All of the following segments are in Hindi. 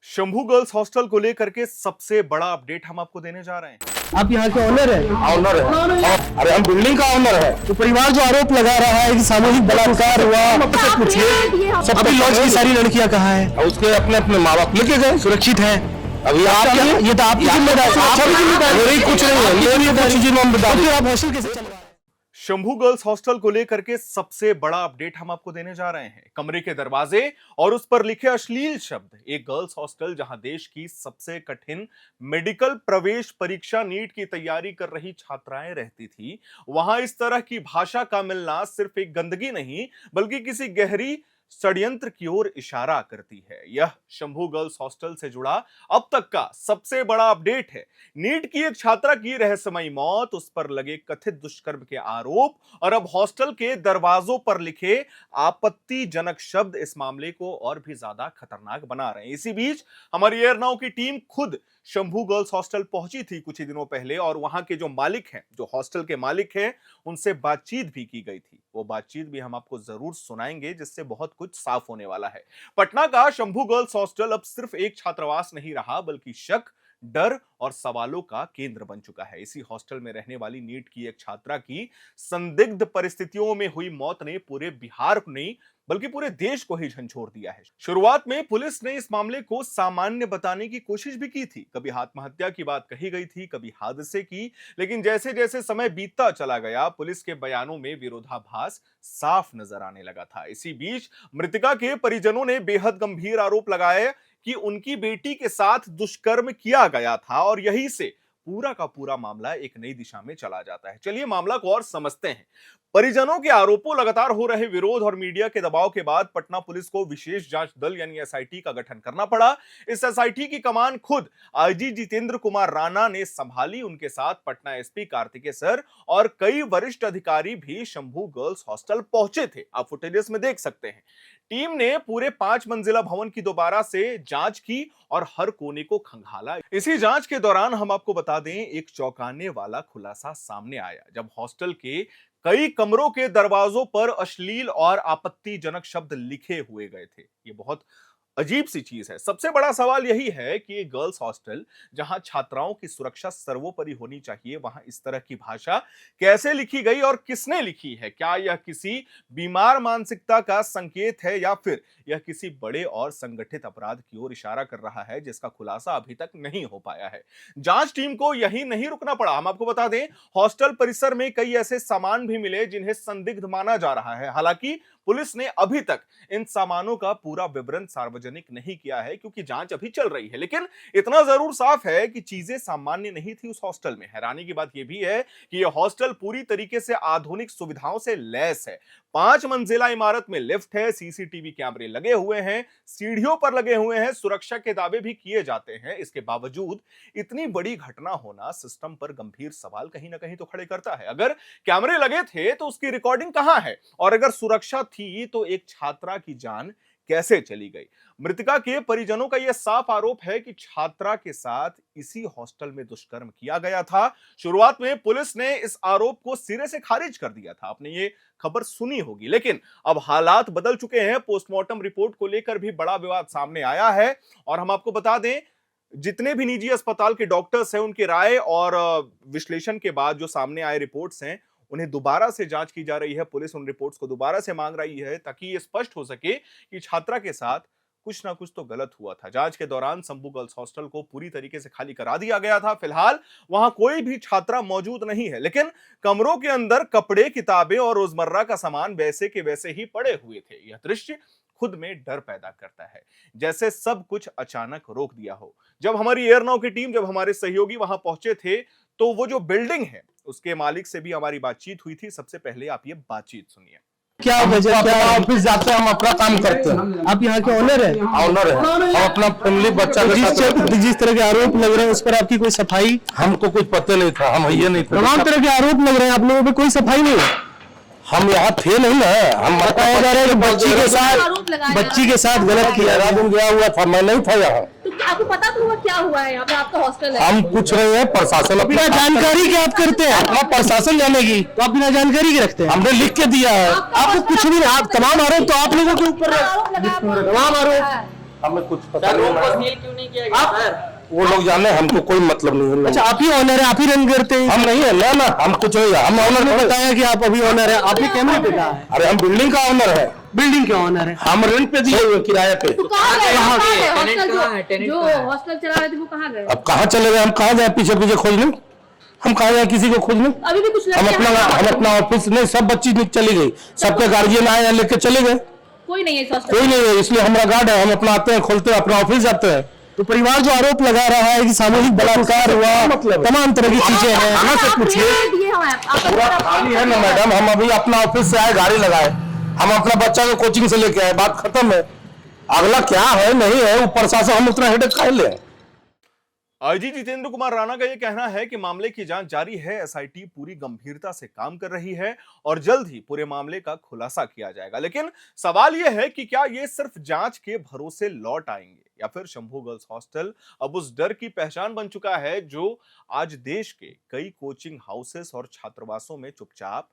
शंभू गर्ल्स हॉस्टल को लेकर के सबसे बड़ा अपडेट हम आपको देने जा रहे हैं। आप यहाँ के ऑनर है? ऑनर है। अरे हम बिल्डिंग का ऑनर है। तो परिवार जो आरोप लगा रहा है कि सामूहिक बलात्कार हुआ, पूछिए सबकी लॉज की सारी लड़कियाँ कहाँ है? और उसके अपने अपने माँ बाप लेके गए, सुरक्षित है? अभी आप ये तो आपकी जिम्मेदारी मेरी कुछ नहीं है, ये कुछ जिम्मेदारी। आप हॉस्टल कैसे चल रहा है? शंभू गर्ल्स हॉस्टल को लेकर के सबसे बड़ा अपडेट हम आपको देने जा रहे हैं। कमरे के दरवाजे और उस पर लिखे अश्लील शब्द। एक गर्ल्स हॉस्टल जहां देश की सबसे कठिन मेडिकल प्रवेश परीक्षा नीट की तैयारी कर रही छात्राएं रहती थी, वहां इस तरह की भाषा का मिलना सिर्फ एक गंदगी नहीं बल्कि किसी गहरी षड्यंत्र की ओर इशारा करती है। यह शंभू गर्ल्स हॉस्टल से जुड़ा अब तक का सबसे बड़ा अपडेट है। नीट की एक छात्रा की रहस्यमयी मौत, उस पर लगे कथित दुष्कर्म के आरोप और अब हॉस्टल के दरवाजों पर लिखे आपत्तिजनक शब्द इस मामले को और भी ज्यादा खतरनाक बना रहे हैं। इसी बीच हमारी एयर नाउ की टीम खुद शंभू गर्ल्स हॉस्टल पहुंची थी कुछ ही दिनों पहले और वहां के जो मालिक हैं, जो हॉस्टल के मालिक हैं, उनसे बातचीत भी की गई थी। वो बातचीत भी हम आपको जरूर सुनाएंगे जिससे बहुत कुछ साफ होने वाला है। पटना का शंभू गर्ल्स हॉस्टल अब सिर्फ एक छात्रावास नहीं रहा बल्कि शक, डर और सवालों का केंद्र बन चुका है। इसी हॉस्टल में रहने वाली नीट की एक छात्रा की संदिग्ध परिस्थितियों में हुई मौत ने पूरे बिहार को नहीं बल्कि पूरे देश को ही झंझोर दिया है। शुरुआत में पुलिस ने इस मामले को सामान्य बताने की कोशिश भी की थी। कभी आत्महत्या की बात कही गई थी, कभी हादसे की, लेकिन जैसे जैसे समय बीतता चला गया पुलिस के बयानों में विरोधाभास साफ नजर आने लगा था। इसी बीच मृतका के परिजनों ने बेहद गंभीर आरोप लगाए कि उनकी बेटी के साथ दुष्कर्म किया गया था और यहीं से पूरा का पूरा मामला एक नई दिशा में चला जाता है। चलिए मामला को और समझते हैं। परिजनों के आरोपों, लगातार हो रहे विरोध और मीडिया के दबाव के बाद पटना पुलिस को विशेष जांच दल यानी एसआईटी का गठन करना पड़ा। इस एसआईटी की कमान खुद आईजी जितेंद्र कुमार राणा ने संभाली। उनके साथ पटना एसपी कार्तिकेय सर और कई वरिष्ठ अधिकारी भी शंभू गर्ल्स हॉस्टल पहुंचे थे। आप फुटेजेस में देख सकते हैं। टीम ने पूरे 5 मंजिला भवन की दोबारा से जांच की और हर कोने को खंगाला। इसी जांच के दौरान हम आपको बता दें, एक चौंकाने वाला खुलासा सामने आया जब हॉस्टल के कई कमरों के दरवाजों पर अश्लील और आपत्तिजनक शब्द लिखे हुए गए थे। ये बहुत अजीब सी चीज है। सबसे बड़ा सवाल यही है कि ये गर्ल्स हॉस्टल जहां छात्राओं की सुरक्षा सर्वोपरि होनी चाहिए, वहां इस तरह की भाषा कैसे लिखी गई और किसने लिखी है? क्या यह किसी बीमार मानसिकता का संकेत है या फिर यह किसी बड़े और संगठित अपराध की ओर इशारा कर रहा है जिसका खुलासा अभी तक नहीं हो पाया है? जांच टीम को यही नहीं रुकना पड़ा। हम आपको बता दें, हॉस्टल परिसर में कई ऐसे सामान भी मिले जिन्हें संदिग्ध माना जा रहा है। हालांकि पुलिस ने अभी तक इन सामानों का पूरा विवरण सार्वजनिक नहीं किया है क्योंकि जांच अभी चल रही है। लेकिन इतना जरूर साफ है कि चीजें सामान्य नहीं थी उस हॉस्टल में। हैरानी की बात यह भी है कि यह हॉस्टल पूरी तरीके से आधुनिक सुविधाओं से लैस है। 5 मंजिला इमारत में लिफ्ट है, सीसीटीवी कैमरे लगे हुए हैं, सीढ़ियों पर लगे हुए हैं, सुरक्षा के दावे भी किए जाते हैं। इसके बावजूद इतनी बड़ी घटना होना सिस्टम पर गंभीर सवाल कहीं ना कहीं तो खड़े करता है। अगर कैमरे लगे थे तो उसकी रिकॉर्डिंग कहां है? और अगर सुरक्षा थी तो एक छात्रा की जान कैसे चली गई? मृतका के परिजनों का यह साफ आरोप है कि छात्रा के साथ इसी हॉस्टल में दुष्कर्म किया गया था। शुरुआत में पुलिस ने इस आरोप को सिरे से खारिज कर दिया था। आपने ये खबर सुनी होगी, लेकिन अब हालात बदल चुके हैं। पोस्टमार्टम रिपोर्ट को लेकर भी बड़ा विवाद सामने आया है और हम आपको बता दें, जितने भी निजी अस्पताल के डॉक्टर्स हैं उनकी राय और विश्लेषण के बाद जो सामने आए रिपोर्ट्स हैं उन्हें दोबारा से जांच की जा रही है। पुलिस उन रिपोर्ट्स को दोबारा से मांग रही है ताकि ये स्पष्ट हो सके कि छात्रा के साथ कुछ ना कुछ तो गलत हुआ था। जांच के दौरान शंभू गर्ल्स हॉस्टल को पूरी तरीके से खाली करा दिया गया था। फिलहाल वहां कोई भी छात्रा मौजूद नहीं है, लेकिन कमरों के अंदर कपड़े, किताबें और रोजमर्रा का सामान वैसे के वैसे ही पड़े हुए थे। यह दृश्य खुद में डर पैदा करता है, जैसे सब कुछ अचानक रोक दिया हो। जब हमारी एयर नाउ की टीम, जब हमारे सहयोगी वहां पहुंचे थे तो वो जो बिल्डिंग है उसके मालिक से भी हमारी बातचीत हुई थी। सबसे पहले आप ये बातचीत सुनिए। क्या वजह, क्या ऑफिस जाते हैं, हम अपना काम करते हैं। आप यहाँ के ऑनर है? ऑनर है। हम अपना फैमिली बच्चा के साथ जिस तरह के आरोप लग रहे हैं उस पर आपकी कोई सफाई? हमको कुछ पता नहीं था, हम ये नहीं थे। तमाम तरह के आरोप लग रहे हैं, आप लोगों पे कोई सफाई नहीं है? हम यहाँ थे नहीं ना। हम बताया जा रहा है कि बच्ची के साथ गलत किया। दिन गया हुआ था, मैं नहीं था यहाँ। तो आपको पता तो हुआ क्या हुआ है? यहाँ पे आपका हॉस्टल है। हम पूछ रहे हैं प्रशासन बिना जानकारी के आप करते हैं? अपना प्रशासन जानेगी तो आप बिना जानकारी के रखते हैं? हमने लिख के दिया है। आपको कुछ भी नहीं, आप तमाम आरोप तो आप लोगों के ऊपर है। तमाम आरोप हमें कुछ पता सर नहीं रूम को है। सील क्यों नहीं किया गया सर? वो लोग जाने, हमको कोई मतलब नहीं है। अच्छा, आप ही ऑनर है, आप ही रन करते हैं? हम नहीं है ना ना, हम कुछ नहीं है, हम ऑनर ने नहीं। बताया कि आप अभी ऑनर है, आपने कैमरे पे कहा है। अरे हम बिल्डिंग का ऑनर है, बिल्डिंग के ऑनर है। हम रेंट पे दिए हुए किराए पे। तो कहाँ गए? कहाँ कहाँ गए? गए? टेनेंट हॉस्टल कहाँ है? टेनेंट जो कहाँ है? हॉस्टल चला रहे थे वो कहाँ गए? अब कहाँ चले गए, हम कहाँ जाए पीछे पीछे खोजने? हम कहाँ जाए किसी को खोजने? अभी भी कुछ हम लड़कियां हैं? अपना ऑफिस नहीं, सब बच्ची चली गई, सबके गार्जियन आए हैं लेके चले गए, कोई नहीं है इस हॉस्टल कोई नहीं है। इसलिए हमारा गार्ड है, हम अपना आते हैं, खोलते हैं, अपना ऑफिस जाते हैं। तो परिवार जो आरोप लगा रहा है कि सामूहिक बलात्कार हुआ, मतलब तमाम तरह की चीजें हैं, खाना से पूछिए। पूरा खाली है ना मैडम, हम अभी अपना ऑफिस से आए, गाड़ी लगाए, हम अपना बच्चा को कोचिंग से लेके आए, बात खत्म है। अगला क्या है नहीं है वो प्रशासन, हम उतना हेडेक काहे ले। आईजी जितेंद्र कुमार राणा का यह कहना है कि मामले की जांच जारी है, एसआईटी पूरी गंभीरता से काम कर रही है और जल्द ही पूरे मामले का खुलासा किया जाएगा। लेकिन सवाल यह है कि क्या ये सिर्फ जांच के भरोसे लौट आएंगे या फिर शंभू गर्ल्स हॉस्टल अब उस डर की पहचान बन चुका है जो आज देश के कई कोचिंग हाउसेस और छात्रावासों में चुपचाप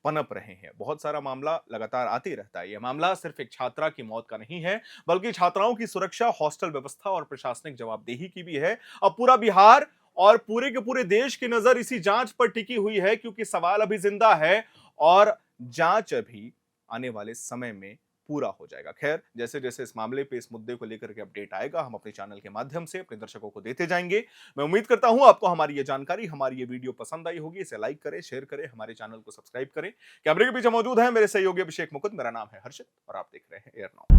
पनप रहे हैं। बहुत सारा मामला लगातार आते रहता है। यह मामला सिर्फ एक छात्रा की मौत का नहीं है, बल्कि छात्राओं की सुरक्षा, हॉस्टल व्यवस्था और प्रशासनिक जवाबदेही की भी है। अब पूरा बिहार और पूरे के पूरे देश की नजर इसी जांच पर टिकी हुई है, क्योंकि सवाल अभी जिंदा है और जांच अभी आने वाले समय में पूरा हो जाएगा। खैर, जैसे जैसे इस मामले पे, इस मुद्दे को लेकर के अपडेट आएगा, हम अपने चैनल के माध्यम से अपने दर्शकों को देते जाएंगे। मैं उम्मीद करता हूं आपको हमारी ये जानकारी, हमारी ये वीडियो पसंद आई होगी। इसे लाइक करें, शेयर करें, हमारे चैनल को सब्सक्राइब करें। कैमरे के पीछे मौजूद है मेरे सहयोगी अभिषेक मुकुंद, मेरा नाम है हर्षित और आप देख रहे हैं एयर नाउ।